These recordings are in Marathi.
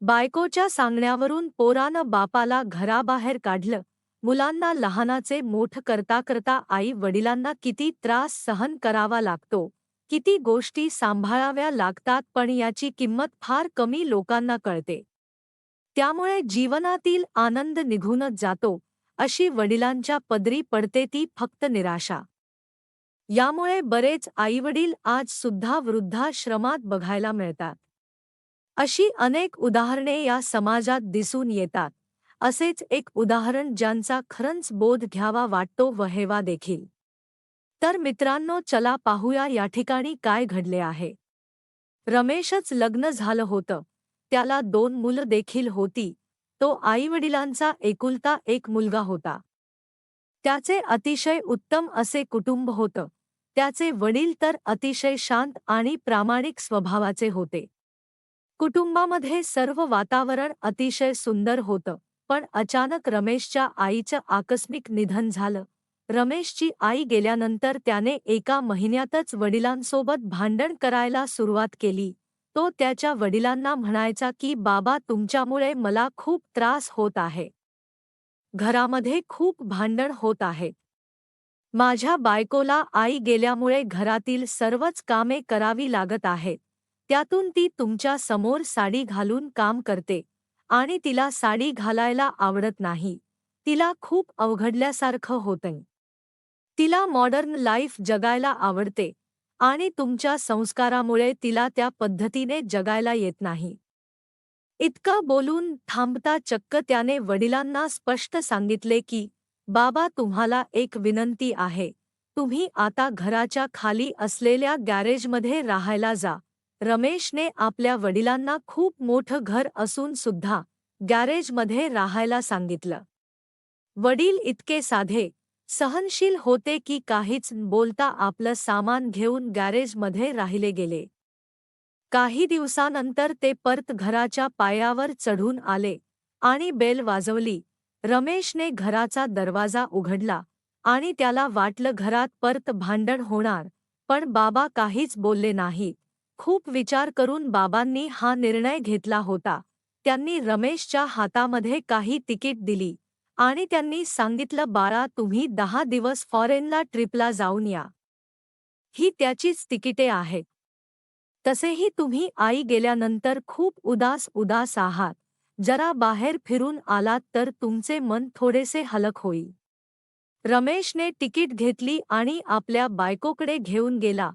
बायकोच्या सांगण्यावरून पोरानं बापाला घराबाहेर काढलं. मुलांना लहानाचे मोठ करता करता आई वडिलांना किती त्रास सहन करावा लागतो, किती गोष्टी सांभाळाव्या लागतात, पण याची किंमत फार कमी लोकांना कळते. त्यामुळे जीवनातील आनंद निघूनच जातो. अशी वडिलांच्या पदरी पडते ती फक्त निराशा. यामुळे बरेच आईवडील आज सुद्धा वृद्धाश्रमात बघायला मिळतात. अशी अनेक उदाहरणे या समाजात दिसून येतात. असेच एक उदाहरण ज्यांचा खरंच बोध घ्यावा वाटतो व हेवा देखील. तर मित्रांनो, चला पाहूया या ठिकाणी काय घडले आहे. रमेशच लग्न झालं होतं. त्याला 2 मुलं देखील होती. तो आईवडिलांचा एकुलता एक मुलगा होता. त्याचे अतिशय उत्तम असे कुटुंब होतं. त्याचे वडील तर अतिशय शांत आणि प्रामाणिक स्वभावाचे होते. कुटुंबामध्ये सर्व वातावरण अतिशय सुंदर होतं. पण अचानक रमेशच्या आईचं आकस्मिक निधन झालं. रमेशची आई गेल्यानंतर त्याने एका महिन्यातच वडिलांसोबत भांडण करायला सुरुवात केली. तो त्याच्या वडिलांना म्हणायचा की बाबा, तुमच्यामुळे मला खूप त्रास होत आहे. घरामध्ये खूप भांडण होत आहेत. माझ्या बायकोला आई गेल्यामुळे घरातील सर्वच कामे करावी लागत आहेत. त्यातून ती तुमच्या समोर साडी घालून काम करते आणि तिला साडी घालायला आवडत नाही. तिला खूप अवघडल्यासारखं होतंय. तिला मॉडर्न लाईफ जगायला आवडते आणि तुमच्या संस्कारामुळे तिला त्या पद्धतीने जगायला येत नाही. इतकं बोलून थांबता चक्क त्याने वडिलांना स्पष्ट सांगितले की बाबा, तुम्हाला एक विनंती आहे. तुम्ही आता घराच्या खाली असलेल्या गॅरेजमध्ये राहायला जा. रमेशने आपल्या वडिलांना खूप मोठं घर असून सुद्धा गॅरेजमध्ये राहायला सांगितलं. वडील इतके साधे, सहनशील होते की काहीच न बोलता आपलं सामान घेऊन गॅरेजमध्ये राहिले गेले. काही दिवसानंतर ते परत घराच्या पायावर चढून आले आणि बेल वाजवली. रमेशने घराचा दरवाजा उघडला आणि त्याला वाटलं घरात परत भांडण होणार, पण बाबा काहीच बोलले नाहीत. खूप विचार करून बाबांनी हा निर्णय घेतला होता. त्यांनी रमेशच्या हातामध्ये काही तिकीट दिली आणि त्यांनी सांगितलं, बाळा, तुम्ही 10 दिवस फॉरेनला ट्रिपला जाऊन या. ही त्याचीच तिकिटे आहेत. तसेही तुम्ही आई गेल्यानंतर खूप उदास उदास आहात. जरा बाहेर फिरून आलात तर तुमचे मन थोडेसे हलक होईल. रमेशने तिकीट घेतली आणि आपल्या बायकोकडे घेऊन गेला.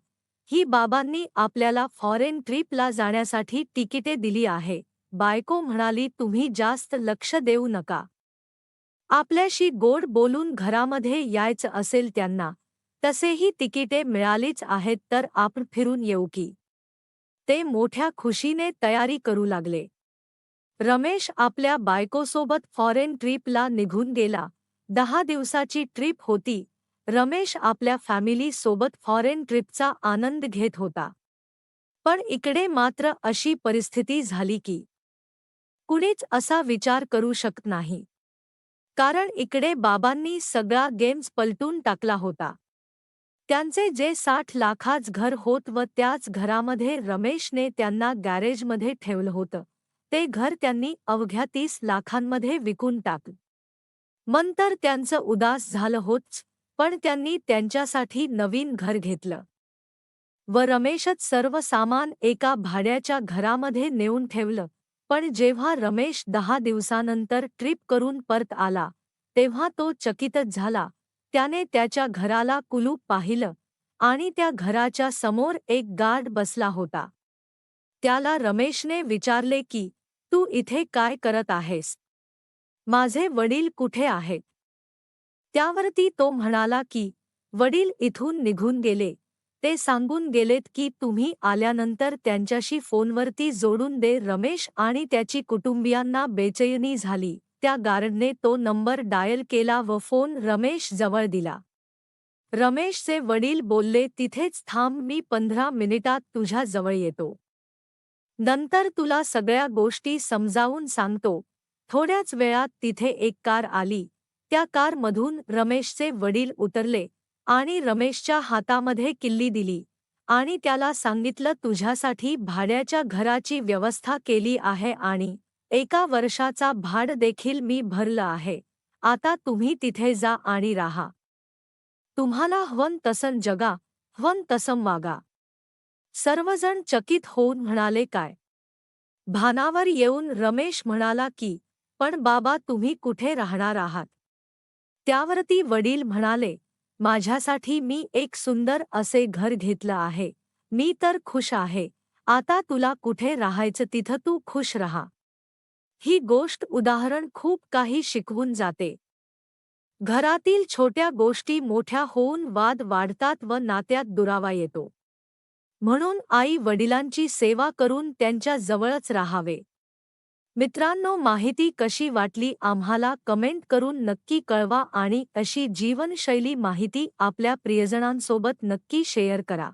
ही बाबांनी आपल्याला फॉरेन ट्रिपला जाण्यासाठी तिकिटे दिली आहे. बायको म्हणाली, तुम्ही जास्त लक्ष देऊ नका. आपल्याशी गोड बोलून घरामध्ये यायचं असेल त्यांना, तसेही तिकिटे मिळालीच आहेत तर आपण फिरून येऊ की. ते मोठ्या खुशीने तयारी करू लागले. रमेश आपल्या बायकोसोबत फॉरेन ट्रिपला निघून गेला. 10 दिवसाची ट्रिप होती. रमेश आपल्या फॅमिली सोबत फॉरेन ट्रिपचा आनंद घेत होता. पण इकडे मात्र अशी परिस्थिती झाली की कुणीच असा विचार करू शकत नाही. कारण इकडे बाबांनी सगळा गेम्स पलटून टाकला होता. त्यांचे जे 60 लाखाचं घर होत व त्याच घरामध्ये रमेशने त्यांना गॅरेजमध्ये ठेवलं होतं, ते घर त्यांनी अवघ्या 30 लाखांमध्ये विकून टाकलं. नंतर त्यांचं उदास झालं होतंच, पण त्यांनी त्यांच्यासाठी नवीन घर घेतलं. व रमेशच सर्व सामान एका भाड्याच्या घरामध्ये नेऊन ठेवलं. पण जेव्हा रमेश 10 दिवसानंतर ट्रिप करून परत आला, तेव्हा तो चकितच झाला. त्याने त्याच्या घराला कुलूप पाहिलं आणि त्या घराच्या समोर एक गार्ड बसला होता. त्याला रमेशने विचारले की, तू इथे काय करत आहेस? माझे वडील कुठे आहेत? त्यावरती तो म्हणाला की, वडील इथून निघून गेले. ते सांगून गेलेत की तुम्ही आल्यानंतर त्यांच्याशी फोनवरती जोडून दे. रमेश आणि त्याची कुटुंबियांना बेचैनी झाली. त्या गार्डने तो नंबर डायल केला व फोन रमेश जवळ दिला. रमेशचे वडील बोलले, तिथेच थांब, मी 15 मिनिटात तुझ्या जवळ येतो. नंतर तुला सगळ्या गोष्टी समजावून सांगतो. थोड्याच वेळात तिथे एक कार आली. त्या कारमधून रमेशचे वडील उतरले आणि रमेशच्या हातामध्ये किल्ली दिली आणि त्याला सांगितलं, तुझ्यासाठी भाड्याच्या घराची व्यवस्था केली आहे आणि 1 वर्षाचा भाड देखील मी भरलं आहे. आता तुम्ही तिथे जा आणि राहा. तुम्हाला हवं तसं जगा, हवं तसं वागा. सर्वजण चकित होऊन म्हणाले, काय? भानावर येऊन रमेश म्हणाला की, पण बाबा तुम्ही कुठे राहणार आहात? त्यावरती वडील म्हणाले, माझ्यासाठी मी एक सुंदर असे घर घेतलं आहे. मी तर खुश आहे. आता तुला कुठे राहायचं तिथं तू खुश राहा. ही गोष्ट उदाहरण खूप काही शिकवून जाते. घरातील छोट्या गोष्टी मोठ्या होऊन वाद वाढतात व नात्यात दुरावा येतो. म्हणून आई वडिलांची सेवा करून त्यांच्या जवळच राहावे. मित्रांनो, माहिती कशी वाटली आम्हाला कमेंट करून नक्की कळवा आणि अशी जीवनशैली माहिती आपल्या प्रियजनांसोबत नक्की शेअर करा.